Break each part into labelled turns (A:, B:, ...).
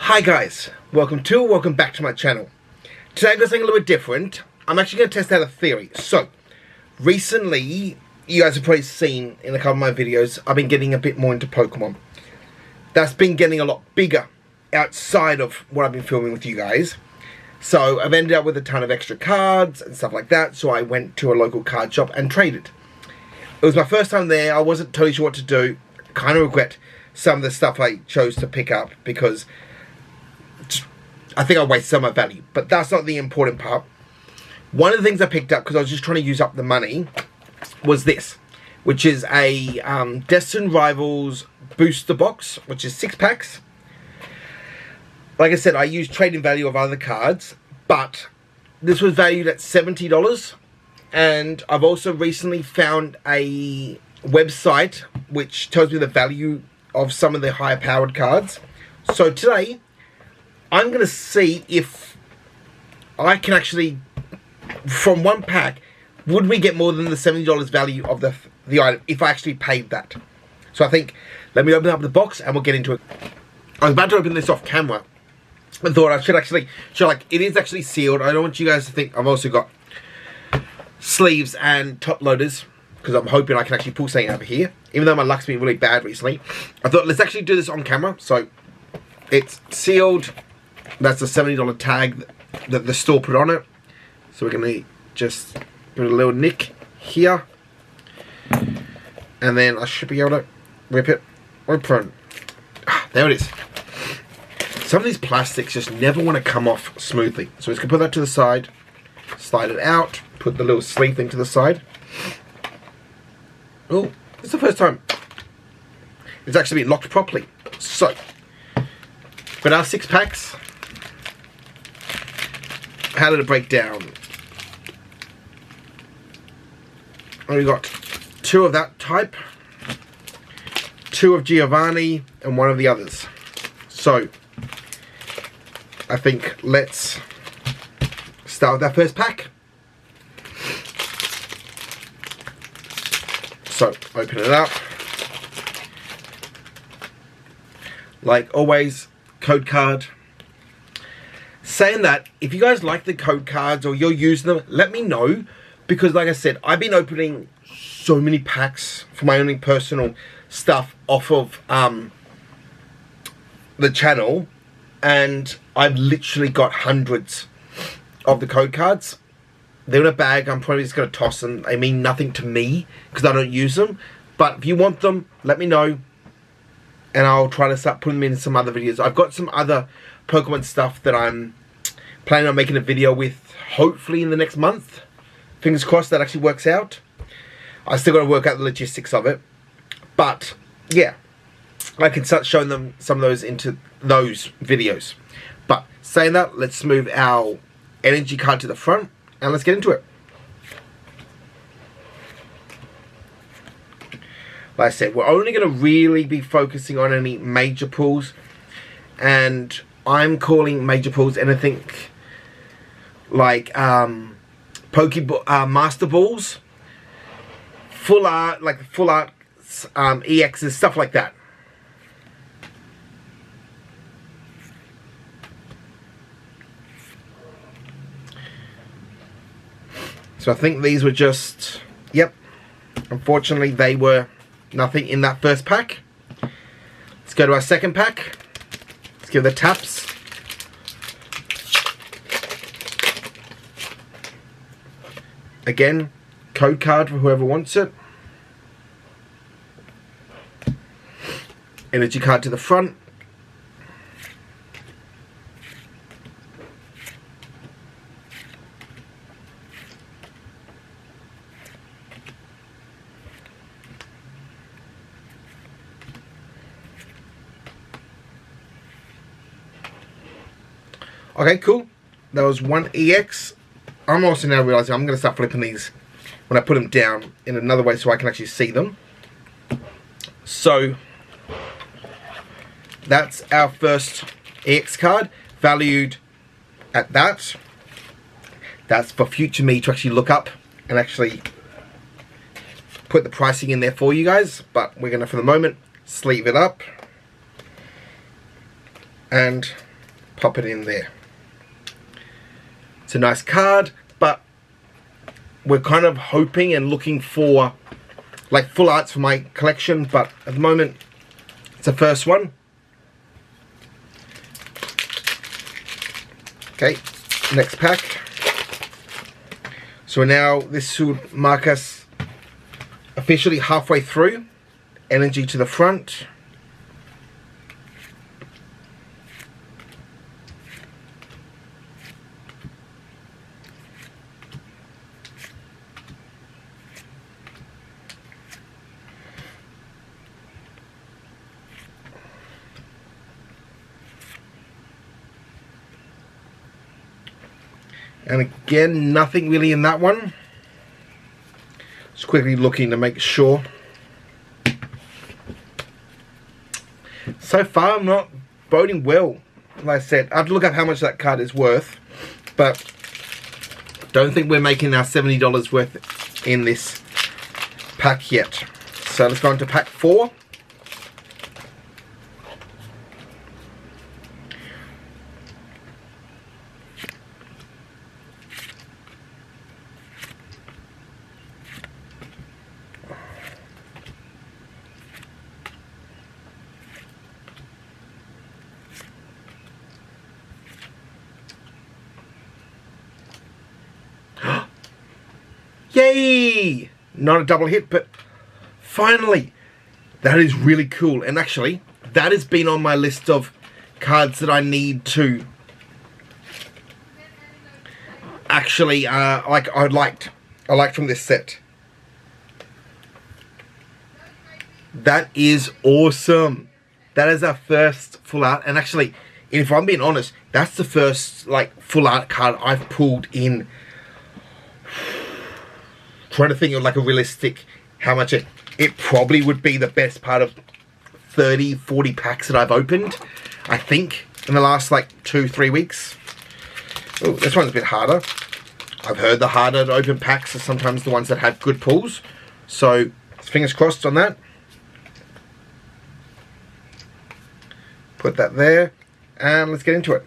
A: Hi guys, welcome back to my channel. Today I'm going to something a little bit different. I'm actually going to test out a theory. So, recently, you guys have probably seen in a couple of my videos, I've been getting a bit more into Pokemon. That's been getting a lot bigger outside of what I've been filming with you guys. So, I've ended up with a ton of extra cards and stuff like that, so I went to a local card shop and traded. It was my first time there, I wasn't totally sure what to do. Kind of regret some of the stuff I chose to pick up because I think I wasted some of my value, but that's not the important part. One of the things I picked up, because I was just trying to use up the money, was this, which is a Destined Rivals booster box, which is 6 packs. Like I said, I used trading value of other cards, but this was valued at $70, and I've also recently found a website which tells me the value of some of the higher powered cards. So today, I'm going to see if I can actually, from one pack, would we get more than the $70 value of the item if I actually paid that. So I think, let me open up the box and we'll get into it. I was about to open this off camera. I thought I should actually show, like, it is actually sealed. I don't want you guys to think I've also got sleeves and top loaders, because I'm hoping I can actually pull something out of here. Even though my luck's been really bad recently. I thought, let's actually do this on camera. So, it's sealed. That's a $70 tag that the store put on it. So we're going to just give it a little nick here. And then I should be able to rip it open. Ah, there it is. Some of these plastics just never want to come off smoothly. So we're just going to put that to the side. Slide it out. Put the little sleeve thing to the side. Oh, this is the first time it's actually been locked properly. So, got our 6 packs. How did it break down? We got 2 of that type, 2 of Giovanni, and 1 of the others. So, I think let's start with our first pack. So, open it up. Like always, code card. Saying that, if you guys like the code cards or you're using them, let me know. Because like I said, I've been opening so many packs for my own personal stuff off of the channel. And I've literally got hundreds of the code cards. They're in a bag. I'm probably just going to toss them. They mean nothing to me because I don't use them. But if you want them, let me know. And I'll try to start putting them in some other videos. I've got some other Pokemon stuff that I'm planning on making a video with, hopefully in the next month. Fingers crossed that actually works out. I still got to work out the logistics of it. But, yeah. I can start showing them some of those into those videos. But, saying that, let's move our energy card to the front. And let's get into it. Like I said, we're only going to really be focusing on any major pulls. And I'm calling major pulls anything like Pokeball, Master Balls, full art, like full art EXs, stuff like that. So I think these were just, yep, unfortunately they were nothing in that first pack. Let's go to our second pack. Let's give the taps. Again, code card for whoever wants it. Energy card to the front. Okay, cool. That was 1 EX. I'm also now realizing I'm going to start flipping these when I put them down in another way so I can actually see them. So, that's our first EX card, valued at that. That's for future me to actually look up and actually put the pricing in there for you guys, but we're going to, for the moment, sleeve it up. And pop it in there. It's a nice card, but we're kind of hoping and looking for like full arts for my collection, but at the moment it's the first one. Okay, next pack. So now this should mark us officially halfway through. Energy to the front. And again, nothing really in that one. Just quickly looking to make sure. So far, I'm not boding well. Like I said, I have to look up how much that card is worth. But don't think we're making our $70 worth in this pack yet. So let's go on to pack 4. Yay! Not a double hit, but finally, that is really cool. And actually, that has been on my list of cards that I need to actually, I liked from this set. That is awesome. That is our first full art, and actually, if I'm being honest, that's the first like full art card I've pulled in. Trying to think of like a realistic how much it probably would be the best part of 30-40 packs that I've opened, I think, in the last like 2-3 weeks. Oh, this one's a bit harder. I've heard the harder to open packs are sometimes the ones that have good pulls, so fingers crossed on that. Put that there and let's get into it.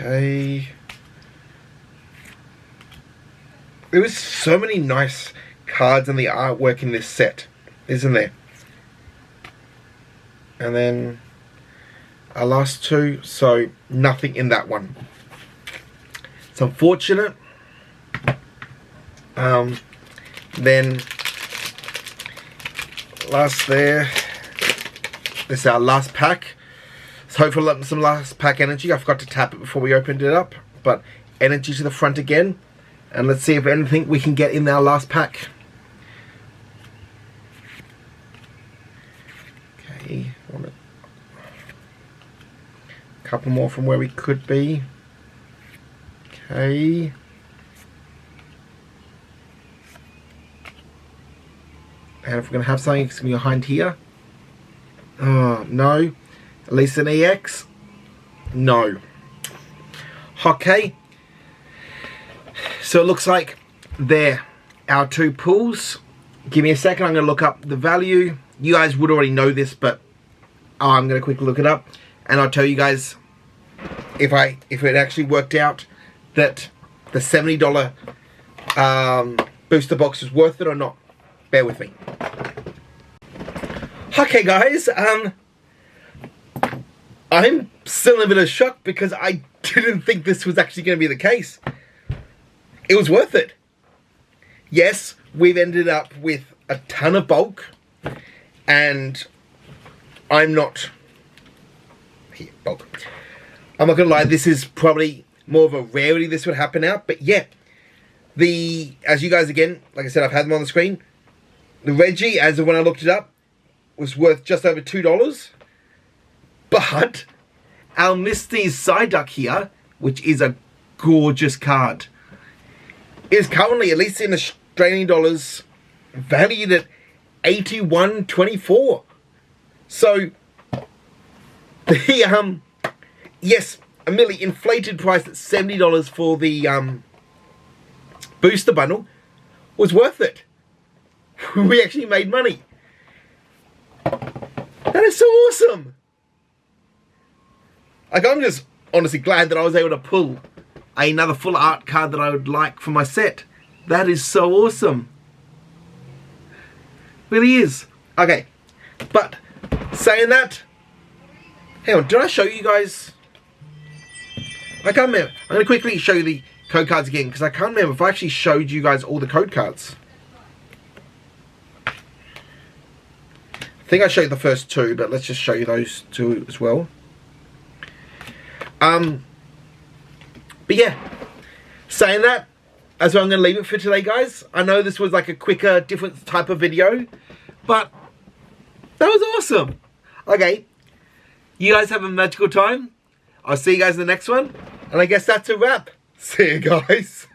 A: Okay. There was so many nice cards and the artwork in this set, isn't there? And then our last two, so nothing in that one. It's unfortunate. Then last there. This is our last pack. So hopefully some last pack energy. I forgot to tap it before we opened it up, but energy to the front again, and let's see if anything we can get in our last pack. Okay, a couple more from where we could be. Okay. And if we're going to have something, it's going to be behind here. Oh, no. At least an EX? No. Okay. So it looks like they're our two pulls. Give me a second, I'm going to look up the value. You guys would already know this, but I'm going to quickly look it up. And I'll tell you guys if it actually worked out that the $70 booster box is worth it or not. Bear with me. Okay guys, I'm still in a bit of shock because I didn't think this was actually going to be the case. It was worth it. Yes, we've ended up with a ton of bulk, and I'm not... Here, bulk. I'm not going to lie, this is probably more of a rarity this would happen out, but yeah. As you guys, again, like I said, I've had them on the screen. The Reggie, as of when I looked it up, was worth just over $2. But our Misty's Psyduck here, which is a gorgeous card, is currently, at least in Australian dollars, valued at $81.24. So the yes, a merely inflated price at $70 for the booster bundle was worth it. We actually made money. is so awesome. Like, I'm just honestly glad that I was able to pull another full art card that I would like for my set. That is so awesome. Really is. Okay, but saying that, hang on, did I show you guys? I can't remember. I'm going to quickly show you the code cards again, because I can't remember if I actually showed you guys all the code cards. I think I showed you the first two, but let's just show you those two as well. But yeah, saying that, that's where I'm going to leave it for today, guys. I know this was like a quicker, different type of video, but that was awesome. Okay, you guys have a magical time. I'll see you guys in the next one, and I guess that's a wrap. See you guys.